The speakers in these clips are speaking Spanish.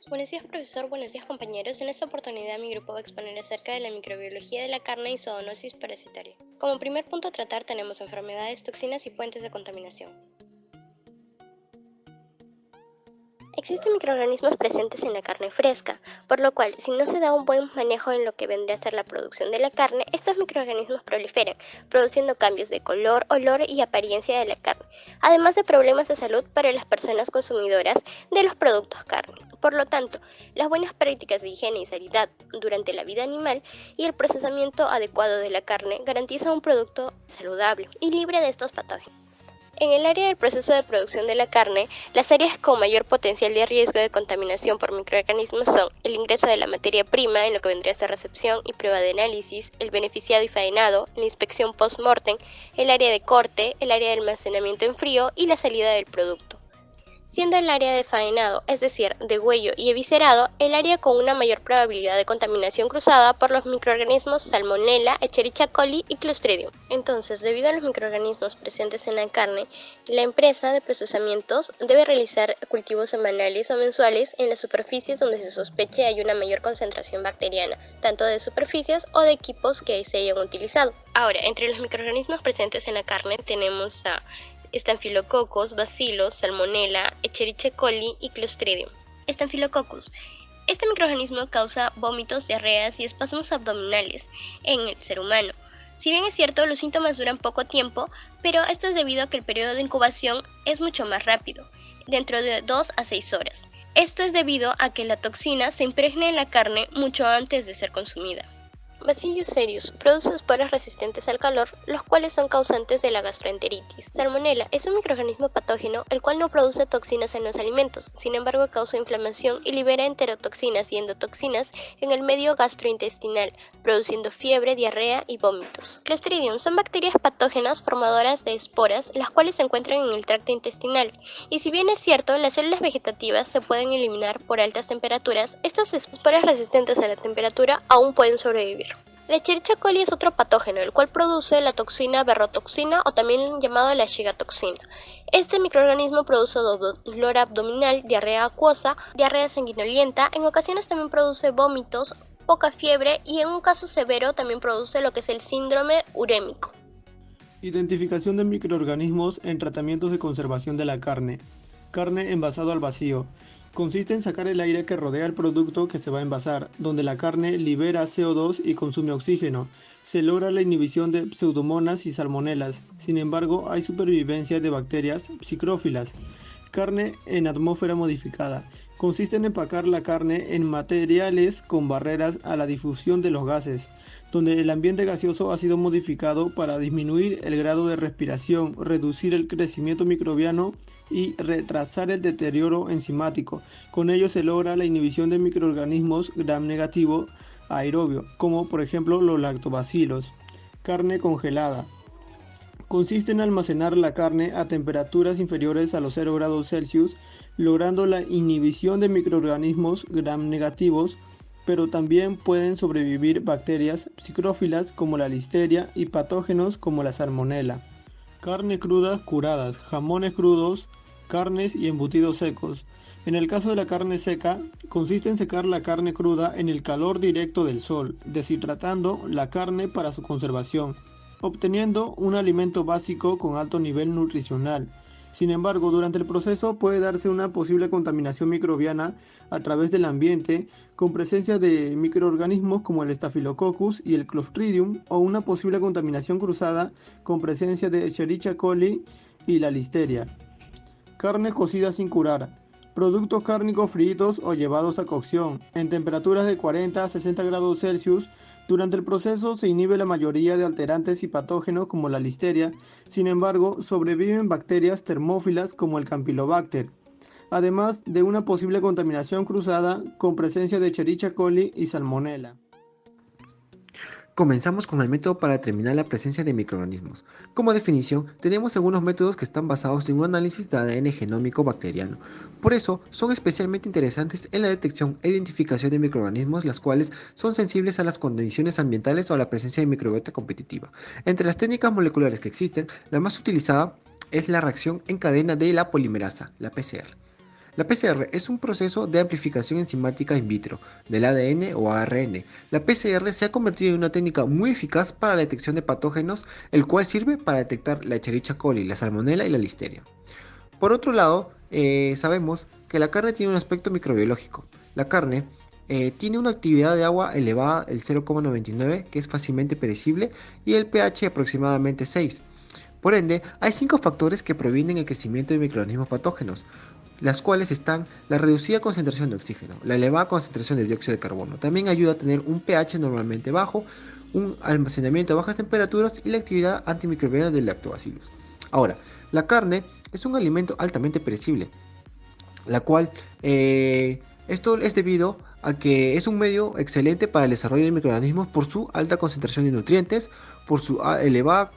Buenos días, profesor. Buenos días, compañeros. En esta oportunidad mi grupo va a exponer acerca de la microbiología de la carne y zoonosis parasitaria. Como primer punto a tratar tenemos enfermedades, toxinas y fuentes de contaminación. Existen microorganismos presentes en la carne fresca, por lo cual, si no se da un buen manejo en lo que vendría a ser la producción de la carne, estos microorganismos proliferan, produciendo cambios de color, olor y apariencia de la carne, además de problemas de salud para las personas consumidoras de los productos carne. Por lo tanto, las buenas prácticas de higiene y sanidad durante la vida animal y el procesamiento adecuado de la carne garantizan un producto saludable y libre de estos patógenos. En el área del proceso de producción de la carne, las áreas con mayor potencial de riesgo de contaminación por microorganismos son el ingreso de la materia prima en lo que vendría a ser recepción y prueba de análisis, el beneficiado y faenado, la inspección post-mortem, el área de corte, el área de almacenamiento en frío y la salida del producto. Siendo el área de faenado, es decir, degüello y eviscerado, el área con una mayor probabilidad de contaminación cruzada por los microorganismos Salmonella, Escherichia coli y Clostridium. Entonces, debido a los microorganismos presentes en la carne, la empresa de procesamientos debe realizar cultivos semanales o mensuales en las superficies donde se sospeche hay una mayor concentración bacteriana, tanto de superficies o de equipos que se hayan utilizado. Ahora, entre los microorganismos presentes en la carne tenemos a Staphylococcus, Bacillus, Salmonella, Escherichia coli y Clostridium. Staphylococcus. Este microorganismo causa vómitos, diarreas y espasmos abdominales en el ser humano. Si bien es cierto, los síntomas duran poco tiempo, pero esto es debido a que el periodo de incubación es mucho más rápido, dentro de 2 a 6 horas. Esto es debido a que la toxina se impregna en la carne mucho antes de ser consumida. Bacillus cereus produce esporas resistentes al calor, los cuales son causantes de la gastroenteritis. Salmonella es un microorganismo patógeno el cual no produce toxinas en los alimentos, sin embargo causa inflamación y libera enterotoxinas y endotoxinas en el medio gastrointestinal, produciendo fiebre, diarrea y vómitos. Clostridium son bacterias patógenas formadoras de esporas, las cuales se encuentran en el tracto intestinal, y si bien es cierto, las células vegetativas se pueden eliminar por altas temperaturas, estas esporas resistentes a la temperatura aún pueden sobrevivir. La Escherichia coli es otro patógeno, el cual produce la toxina berrotoxina o también llamado la shigatoxina. Este microorganismo produce dolor abdominal, diarrea acuosa, diarrea sanguinolenta, en ocasiones también produce vómitos, poca fiebre y en un caso severo también produce lo que es el síndrome urémico. Identificación de microorganismos en tratamientos de conservación de la carne. Carne envasado al vacío. Consiste en sacar el aire que rodea el producto que se va a envasar, donde la carne libera CO2 y consume oxígeno. Se logra la inhibición de pseudomonas y salmonelas. Sin embargo, hay supervivencia de bacterias psicrófilas. Carne en atmósfera modificada. Consiste en empacar la carne en materiales con barreras a la difusión de los gases, donde el ambiente gaseoso ha sido modificado para disminuir el grado de respiración, reducir el crecimiento microbiano y retrasar el deterioro enzimático. Con ello se logra la inhibición de microorganismos gram negativo aerobio, como por ejemplo los lactobacilos. Carne congelada. Consiste en almacenar la carne a temperaturas inferiores a los 0 grados Celsius, logrando la inhibición de microorganismos gram negativos, pero también pueden sobrevivir bacterias psicrófilas como la listeria y patógenos como la salmonela. Carne cruda curadas, jamones crudos, carnes y embutidos secos. En el caso de la carne seca, consiste en secar la carne cruda en el calor directo del sol, deshidratando la carne para su conservación, obteniendo un alimento básico con alto nivel nutricional. Sin embargo, durante el proceso puede darse una posible contaminación microbiana a través del ambiente con presencia de microorganismos como el Staphylococcus y el Clostridium, o una posible contaminación cruzada con presencia de Escherichia coli y la listeria. Carne cocida sin curar. Productos cárnicos fritos o llevados a cocción en temperaturas de 40 a 60 grados Celsius. Durante el proceso se inhibe la mayoría de alterantes y patógenos como la listeria. Sin embargo, sobreviven bacterias termófilas como el Campylobacter, además de una posible contaminación cruzada con presencia de Escherichia coli y Salmonella. Comenzamos con el método para determinar la presencia de microorganismos. Como definición, tenemos algunos métodos que están basados en un análisis de ADN genómico bacteriano. Por eso, son especialmente interesantes en la detección e identificación de microorganismos, las cuales son sensibles a las condiciones ambientales o a la presencia de microbiota competitiva. Entre las técnicas moleculares que existen, la más utilizada es la reacción en cadena de la polimerasa, la PCR. La PCR es un proceso de amplificación enzimática in vitro del ADN o ARN. La PCR se ha convertido en una técnica muy eficaz para la detección de patógenos, el cual sirve para detectar la Escherichia coli, la Salmonella y la Listeria. Por otro lado, sabemos que la carne tiene un aspecto microbiológico. La carne tiene una actividad de agua elevada, el 0,99, que es fácilmente perecible, y el pH aproximadamente 6. Por ende, hay 5 factores que provienen el crecimiento de microorganismos patógenos, las cuales están la reducida concentración de oxígeno, la elevada concentración de dióxido de carbono. También ayuda a tener un pH normalmente bajo, un almacenamiento a bajas temperaturas y la actividad antimicrobiana del lactobacillus. Ahora, la carne es un alimento altamente perecible, la cual esto es debido a que es un medio excelente para el desarrollo de microorganismos por su alta concentración de nutrientes, por su elevada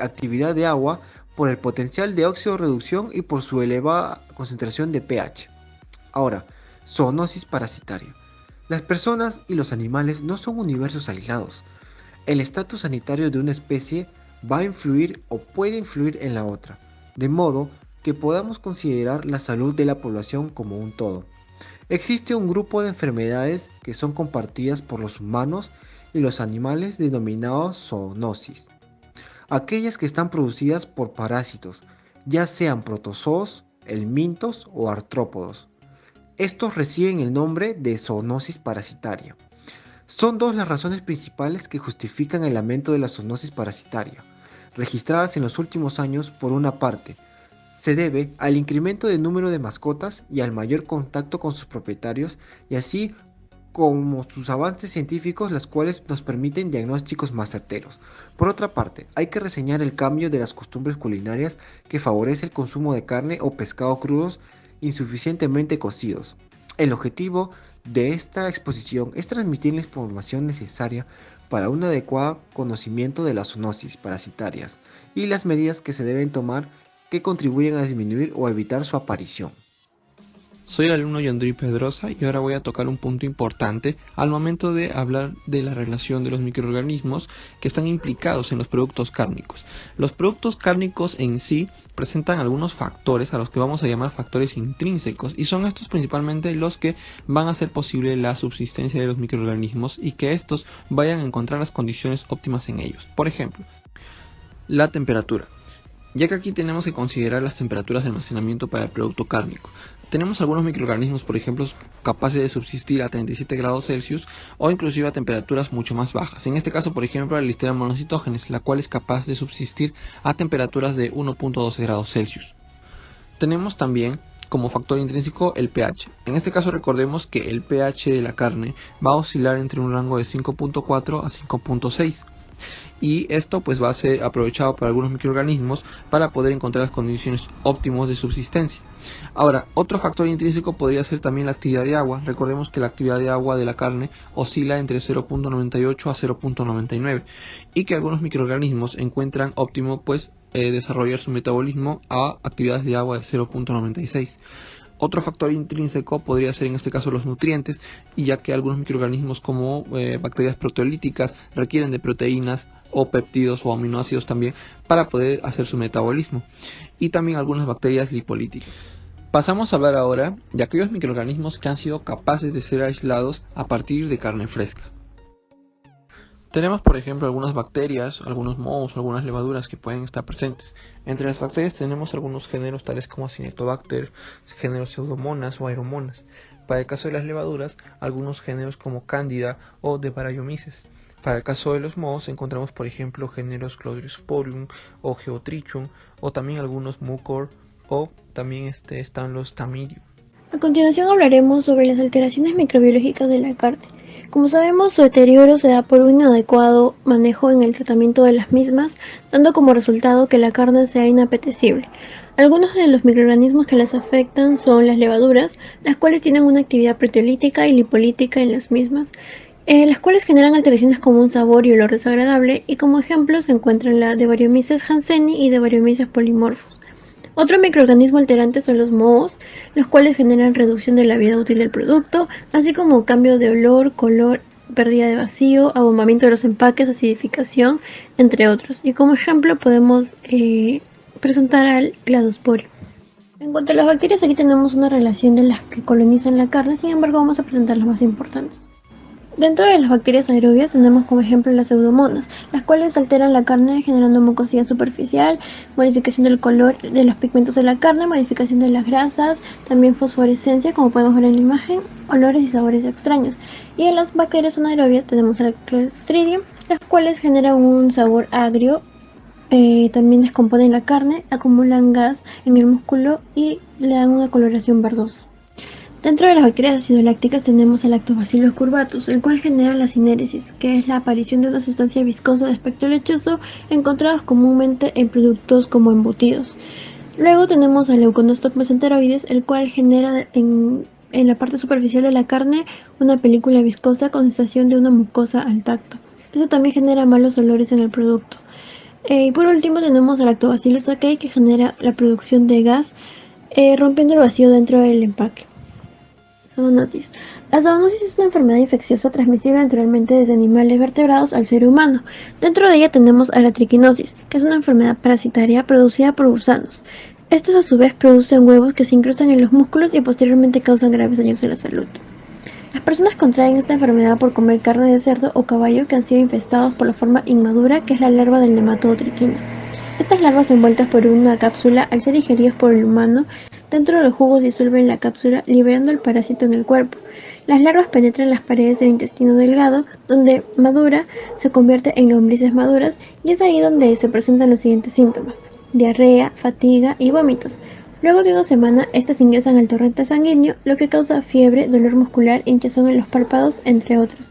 actividad de agua, por el potencial de oxidorreducción y por su elevada concentración de pH. Ahora, zoonosis parasitaria. Las personas y los animales no son universos aislados. El estatus sanitario de una especie va a influir o puede influir en la otra, de modo que podamos considerar la salud de la población como un todo. Existe un grupo de enfermedades que son compartidas por los humanos y los animales denominados zoonosis. Aquellas que están producidas por parásitos, ya sean protozoos, helmintos o artrópodos. Estos reciben el nombre de zoonosis parasitaria. Son dos las razones principales que justifican el aumento de la zoonosis parasitaria, registradas en los últimos años. Por una parte, se debe al incremento del número de mascotas y al mayor contacto con sus propietarios, y así como sus avances científicos, los cuales nos permiten diagnósticos más certeros. Por otra parte, hay que reseñar el cambio de las costumbres culinarias que favorece el consumo de carne o pescado crudos insuficientemente cocidos. El objetivo de esta exposición es transmitir la información necesaria para un adecuado conocimiento de las zoonosis parasitarias y las medidas que se deben tomar que contribuyen a disminuir o evitar su aparición. Soy el alumno Yandri Pedrosa y ahora voy a tocar un punto importante al momento de hablar de la relación de los microorganismos que están implicados en los productos cárnicos. Los productos cárnicos en sí presentan algunos factores a los que vamos a llamar factores intrínsecos, y son estos principalmente los que van a hacer posible la subsistencia de los microorganismos y que estos vayan a encontrar las condiciones óptimas en ellos. Por ejemplo, la temperatura. Ya que aquí tenemos que considerar las temperaturas de almacenamiento para el producto cárnico. Tenemos algunos microorganismos, por ejemplo, capaces de subsistir a 37 grados Celsius o inclusive a temperaturas mucho más bajas. En este caso, por ejemplo, la Listeria monocytogenes, la cual es capaz de subsistir a temperaturas de 1.12 grados Celsius. Tenemos también como factor intrínseco el pH. En este caso recordemos que el pH de la carne va a oscilar entre un rango de 5.4 a 5.6. Y esto pues va a ser aprovechado por algunos microorganismos para poder encontrar las condiciones óptimas de subsistencia. Ahora, otro factor intrínseco podría ser también la actividad de agua. Recordemos que la actividad de agua de la carne oscila entre 0.98 a 0.99 y que algunos microorganismos encuentran óptimo pues desarrollar su metabolismo a actividades de agua de 0.96. Otro factor intrínseco podría ser en este caso los nutrientes, y ya que algunos microorganismos como bacterias proteolíticas requieren de proteínas o péptidos o aminoácidos también para poder hacer su metabolismo, y también algunas bacterias lipolíticas. Pasamos a hablar ahora de aquellos microorganismos que han sido capaces de ser aislados a partir de carne fresca. Tenemos por ejemplo algunas bacterias, algunos mohos, algunas levaduras que pueden estar presentes. Entre las bacterias tenemos algunos géneros tales como Acinetobacter, géneros Pseudomonas o Aeromonas. Para el caso de las levaduras, algunos géneros como Candida o Debariomices. Para el caso de los mohos encontramos por ejemplo géneros Clostridiosporium o Geotrichum, o también algunos Mucor, o también están los Tamidium. A continuación hablaremos sobre las alteraciones microbiológicas de la carne. Como sabemos, su deterioro se da por un inadecuado manejo en el tratamiento de las mismas, dando como resultado que la carne sea inapetecible. Algunos de los microorganismos que las afectan son las levaduras, las cuales tienen una actividad proteolítica y lipolítica en las mismas, las cuales generan alteraciones como un sabor y olor desagradable, y como ejemplo se encuentran la Debariomices hanseníae y Debariomices polymorphos. Otro microorganismo alterante son los mohos, los cuales generan reducción de la vida útil del producto, así como cambio de olor, color, pérdida de vacío, abombamiento de los empaques, acidificación, entre otros. Y como ejemplo podemos presentar al Cladosporium. En cuanto a las bacterias, aquí tenemos una relación de las que colonizan la carne, sin embargo vamos a presentar las más importantes. Dentro de las bacterias aerobias tenemos como ejemplo las pseudomonas, las cuales alteran la carne generando mucosidad superficial, modificación del color de los pigmentos de la carne, modificación de las grasas, también fosforescencia, como podemos ver en la imagen, olores y sabores extraños. Y en las bacterias anaerobias tenemos el Clostridium, las cuales generan un sabor agrio, también descomponen la carne, acumulan gas en el músculo y le dan una coloración verdosa. Dentro de las bacterias acidolácticas tenemos el Lactobacillus curvatus, el cual genera la sinéresis, que es la aparición de una sustancia viscosa de aspecto lechoso encontrados comúnmente en productos como embutidos. Luego tenemos al Leuconostoc mesenteroides, el cual genera en la parte superficial de la carne una película viscosa con sensación de una mucosa al tacto. Esto también genera malos olores en el producto. Y por último tenemos al Lactobacillus akei, que genera la producción de gas, rompiendo el vacío dentro del empaque. Zoonosis. La zoonosis es una enfermedad infecciosa transmisible naturalmente desde animales vertebrados al ser humano. Dentro de ella tenemos a la triquinosis, que es una enfermedad parasitaria producida por gusanos. Estos a su vez producen huevos que se incrustan en los músculos y posteriormente causan graves daños a la salud. Las personas contraen esta enfermedad por comer carne de cerdo o caballo que han sido infestados por la forma inmadura, que es la larva del nematodo triquina. Estas larvas envueltas por una cápsula, al ser ingeridas por el humano, dentro de los jugos disuelven la cápsula, liberando el parásito en el cuerpo. Las larvas penetran las paredes del intestino delgado, donde madura, se convierte en lombrices maduras, y es ahí donde se presentan los siguientes síntomas: diarrea, fatiga y vómitos. Luego de una semana, estas ingresan al torrente sanguíneo, lo que causa fiebre, dolor muscular, hinchazón en los párpados, entre otros.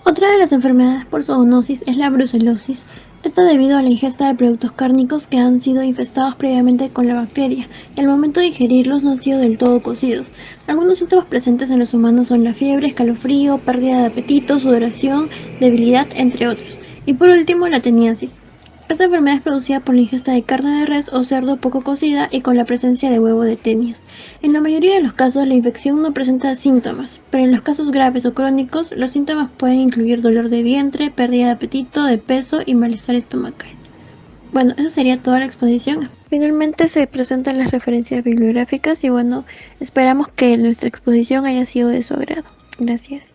Otra de las enfermedades por zoonosis es la brucelosis. Esto debido a la ingesta de productos cárnicos que han sido infestados previamente con la bacteria y al momento de ingerirlos no han sido del todo cocidos. Algunos síntomas presentes en los humanos son la fiebre, escalofrío, pérdida de apetito, sudoración, debilidad, entre otros. Y por último, la teniasis. Esta enfermedad es producida por la ingesta de carne de res o cerdo poco cocida y con la presencia de huevo de tenias. En la mayoría de los casos la infección no presenta síntomas, pero en los casos graves o crónicos los síntomas pueden incluir dolor de vientre, pérdida de apetito, de peso y malestar estomacal. Bueno, eso sería toda la exposición. Finalmente se presentan las referencias bibliográficas y bueno, esperamos que nuestra exposición haya sido de su agrado. Gracias.